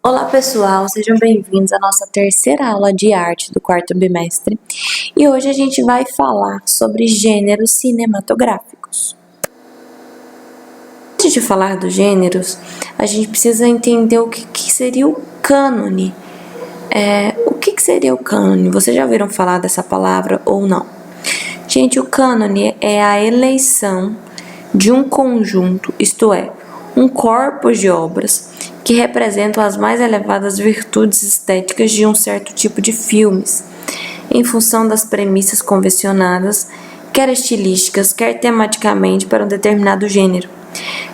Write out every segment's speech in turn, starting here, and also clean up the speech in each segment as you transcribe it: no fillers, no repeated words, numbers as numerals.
Olá pessoal, sejam bem-vindos à nossa terceira aula de arte do quarto bimestre e hoje a gente vai falar sobre gêneros cinematográficos. Antes de falar dos gêneros, a gente precisa entender o que seria o cânone. O que seria o cânone? Vocês já ouviram falar dessa palavra ou não? Gente, o cânone é a eleição de um conjunto, isto é, um corpus de obras que representam as mais elevadas virtudes estéticas de um certo tipo de filmes, em função das premissas convencionadas, quer estilísticas, quer tematicamente para um determinado gênero.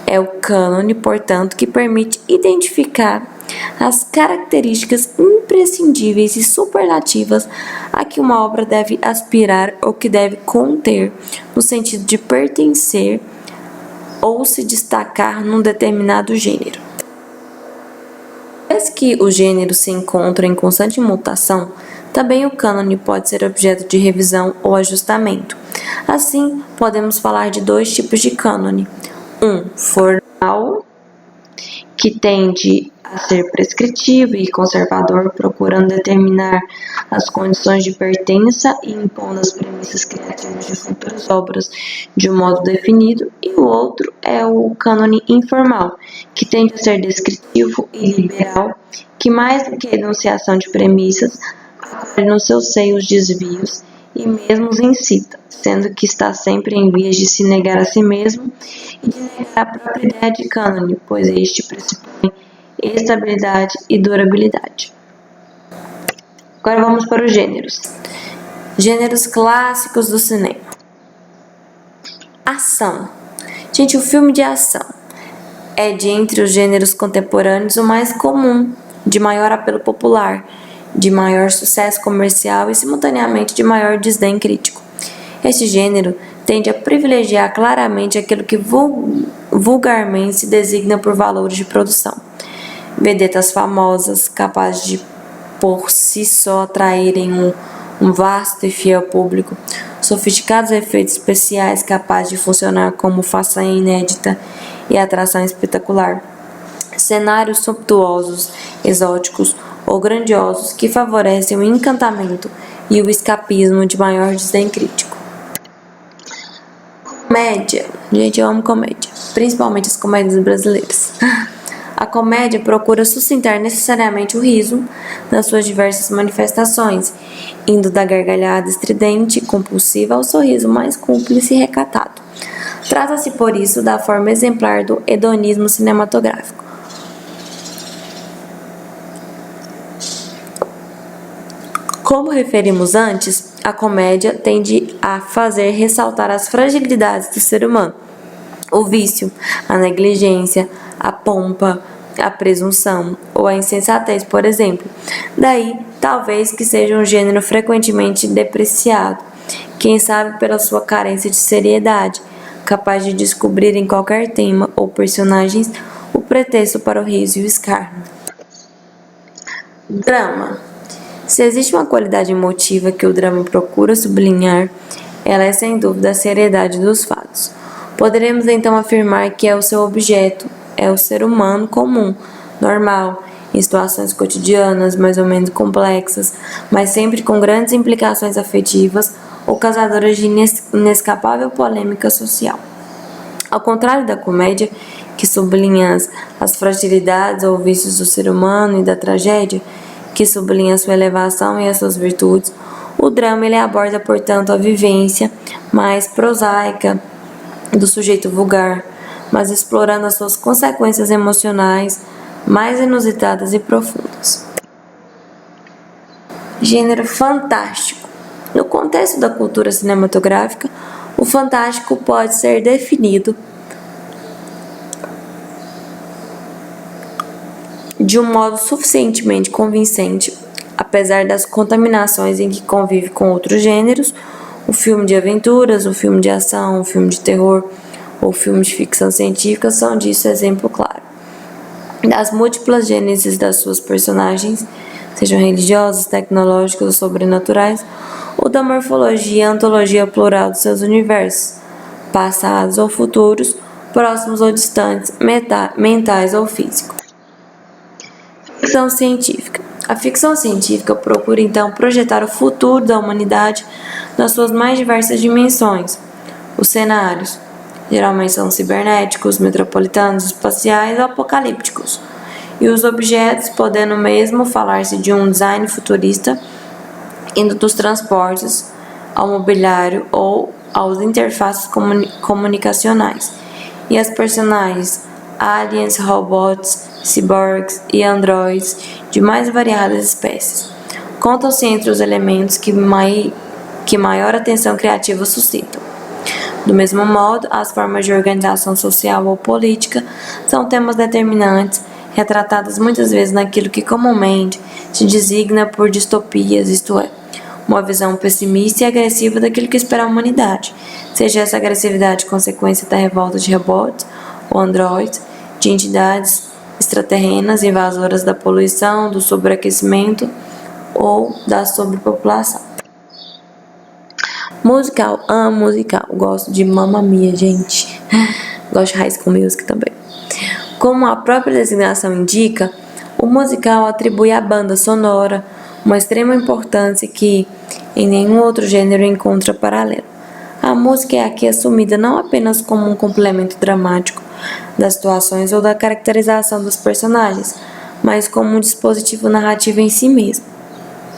É o cânone, portanto, que permite identificar as características imprescindíveis e superlativas a que uma obra deve aspirar ou que deve conter, no sentido de pertencer ou se destacar num determinado gênero. Vez que os gêneros se encontram em constante mutação, também o cânone pode ser objeto de revisão ou ajustamento. Assim, podemos falar de dois tipos de cânone. Um formal, que tende a ser prescritivo e conservador, procurando determinar as condições de pertença e impondo as premissas criativas de futuras obras de um modo definido, e o outro é o cânone informal, que tende a ser descritivo e liberal, que mais do que a enunciação de premissas, acolhe no seu seio os desvios e mesmo os incita, sendo que está sempre em vias de se negar a si mesmo e de negar a própria ideia de cânone, pois este pressupõe estabilidade e durabilidade. Agora vamos para os gêneros. Gêneros clássicos do cinema. Ação. Gente, o filme de ação é de entre os gêneros contemporâneos o mais comum, de maior apelo popular, de maior sucesso comercial e simultaneamente de maior desdém crítico. Este gênero tende a privilegiar claramente aquilo que vulgarmente se designa por valores de produção. Vedetas famosas, capazes de por si só atraírem um vasto e fiel público, sofisticados efeitos especiais capazes de funcionar como façanha inédita e atração espetacular, cenários sumptuosos, exóticos ou grandiosos que favorecem o encantamento e o escapismo de maior desdém crítico. Comédia. Gente, eu amo comédia, principalmente as comédias brasileiras. A comédia procura sustentar necessariamente o riso nas suas diversas manifestações, indo da gargalhada estridente e compulsiva ao sorriso mais cúmplice e recatado. Trata-se, por isso, da forma exemplar do hedonismo cinematográfico. Como referimos antes, a comédia tende a fazer ressaltar as fragilidades do ser humano, o vício, a negligência, a pompa, a presunção ou a insensatez, por exemplo. Daí, talvez que seja um gênero frequentemente depreciado, quem sabe pela sua carência de seriedade, capaz de descobrir em qualquer tema ou personagens o pretexto para o riso e o escárnio. Drama. Se existe uma qualidade emotiva que o drama procura sublinhar, ela é sem dúvida a seriedade dos fatos. Poderemos então afirmar que é o seu objeto, é o ser humano comum, normal, em situações cotidianas mais ou menos complexas, mas sempre com grandes implicações afetivas ou causadoras de inescapável polêmica social. Ao contrário da comédia, que sublinha as fragilidades ou vícios do ser humano, e da tragédia, que sublinha sua elevação e as suas virtudes, o drama ele aborda, portanto, a vivência mais prosaica do sujeito vulgar, mas explorando as suas consequências emocionais mais inusitadas e profundas. Gênero fantástico. No contexto da cultura cinematográfica, o fantástico pode ser definido de um modo suficientemente convincente, apesar das contaminações em que convive com outros gêneros, o filme de aventuras, o filme de ação, o filme de terror ou o filme de ficção científica são disso exemplo claro. Das múltiplas gêneses das suas personagens, sejam religiosas, tecnológicas ou sobrenaturais, ou da morfologia e antologia plural dos seus universos, passados ou futuros, próximos ou distantes, mentais ou físicos. Ficção científica. A ficção científica procura então projetar o futuro da humanidade nas suas mais diversas dimensões. Os cenários geralmente são cibernéticos, metropolitanos, espaciais ou apocalípticos. E os objetos, podendo mesmo falar-se de um design futurista, indo dos transportes ao mobiliário ou aos interfaces comunicacionais. E as personagens, aliens, robots, ciborgues e androides de mais variadas espécies. Contam-se entre os elementos que maior atenção criativa suscitam. Do mesmo modo, as formas de organização social ou política são temas determinantes, retratadas muitas vezes naquilo que comumente se designa por distopias, isto é, uma visão pessimista e agressiva daquilo que espera a humanidade, seja essa agressividade consequência da revolta de robots ou androides, de entidades extraterrenas invasoras da poluição, do sobreaquecimento ou da sobrepopulação. Musical, amo musical, gosto de Mamma Mia, gente. Gosto de High School Music também. Como a própria designação indica, o musical atribui à banda sonora uma extrema importância que em nenhum outro gênero encontra paralelo. A música é aqui assumida não apenas como um complemento dramático das situações ou da caracterização dos personagens, mas como um dispositivo narrativo em si mesmo.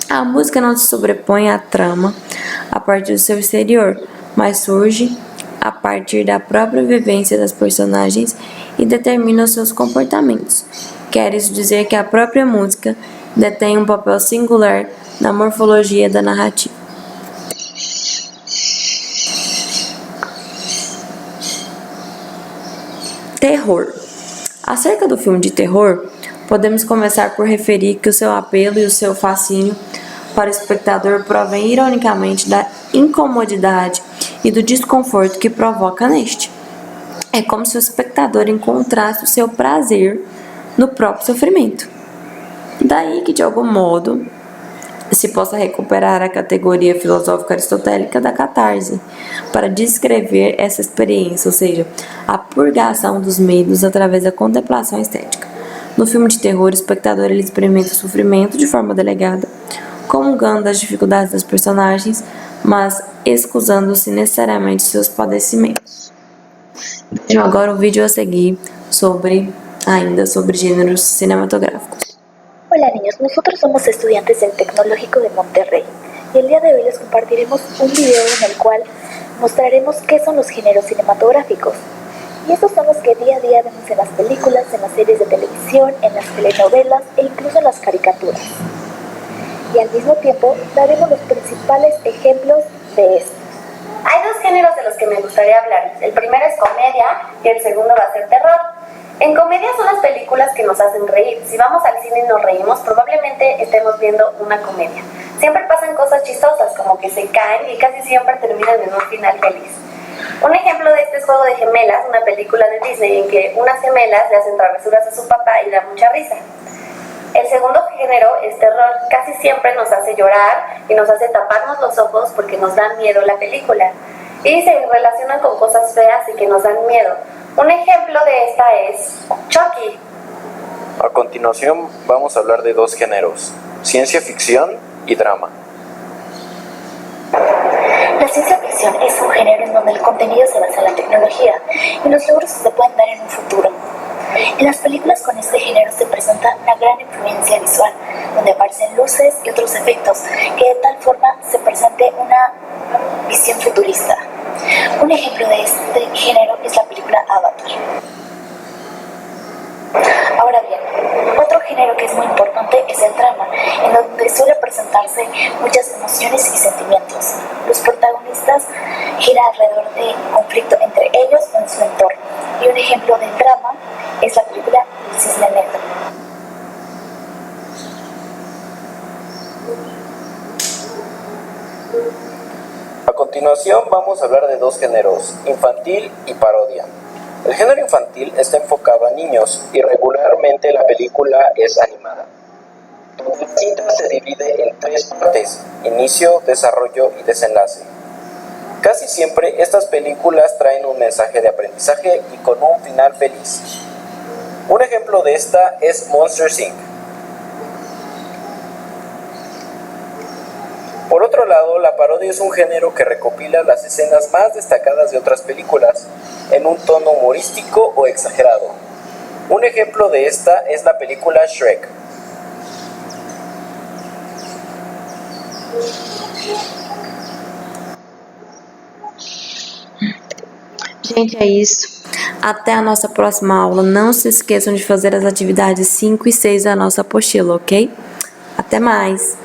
A música não se sobrepõe à trama a partir do seu exterior, mas surge a partir da própria vivência das personagens e determina os seus comportamentos. Quer isso dizer que a própria música detém um papel singular na morfologia da narrativa. Terror. Acerca do filme de terror, podemos começar por referir que o seu apelo e o seu fascínio para o espectador provém ironicamente da incomodidade e do desconforto que provoca neste. É como se o espectador encontrasse o seu prazer no próprio sofrimento. Daí que, de algum modo, se possa recuperar a categoria filosófica aristotélica da catarse, para descrever essa experiência, ou seja, a purgação dos medos através da contemplação estética. No filme de terror, o espectador ele experimenta o sofrimento de forma delegada, comungando das dificuldades dos personagens, mas excusando-se necessariamente seus padecimentos. Vejam agora o vídeo a seguir ainda sobre gêneros cinematográficos. Hola niños, nosotros somos estudiantes del Tecnológico de Monterrey y el día de hoy les compartiremos un video en el cual mostraremos qué son los géneros cinematográficos. Y estos son los que día a día vemos en las películas, en las series de televisión, en las telenovelas e incluso en las caricaturas. Y al mismo tiempo daremos los principales ejemplos de estos. Hay dos géneros de los que me gustaría hablar. El primero es comedia y el segundo va a ser terror. En comedia son las películas que nos hacen reír. Si vamos al cine y nos reímos, probablemente estemos viendo una comedia. Siempre pasan cosas chistosas, como que se caen y casi siempre terminan en un final feliz. Un ejemplo de este es Juego de Gemelas, una película de Disney en que unas gemelas le hacen travesuras a su papá y da mucha risa. El segundo género es terror. Casi siempre nos hace llorar y nos hace taparnos los ojos porque nos da miedo la película. Y se relacionan con cosas feas y que nos dan miedo. Un ejemplo de esta es Chucky. A continuación vamos a hablar de dos géneros, ciencia ficción y drama. La ciencia ficción es un género en donde el contenido se basa en la tecnología y los logros se pueden dar en un futuro. En las películas con este género se presenta una gran influencia visual, donde aparecen luces y otros efectos que de tal forma se presente una visión futurista. Un ejemplo de este género es la película Avatar. Ahora bien, otro género que es muy importante es el drama, en donde suele presentarse muchas emociones y sentimientos. Los protagonistas giran alrededor de conflicto entre ellos o en su entorno. Y un ejemplo de drama es la película El Cisne Negro. A continuación vamos a hablar de dos géneros, infantil y parodia. El género infantil está enfocado a niños y regularmente la película es animada. La cinta se divide en tres partes, inicio, desarrollo y desenlace. Casi siempre estas películas traen un mensaje de aprendizaje y con un final feliz. Un ejemplo de esta es Monsters Inc. otro lado, la parodia es un género que recopila las escenas más destacadas de otras películas en un tono humorístico o exagerado. Un ejemplo de esta es la película Shrek. Gente, é isso. Até a nossa próxima aula. Não se esqueçam de fazer as atividades 5 e 6 da nossa apostila, ok? Até mais!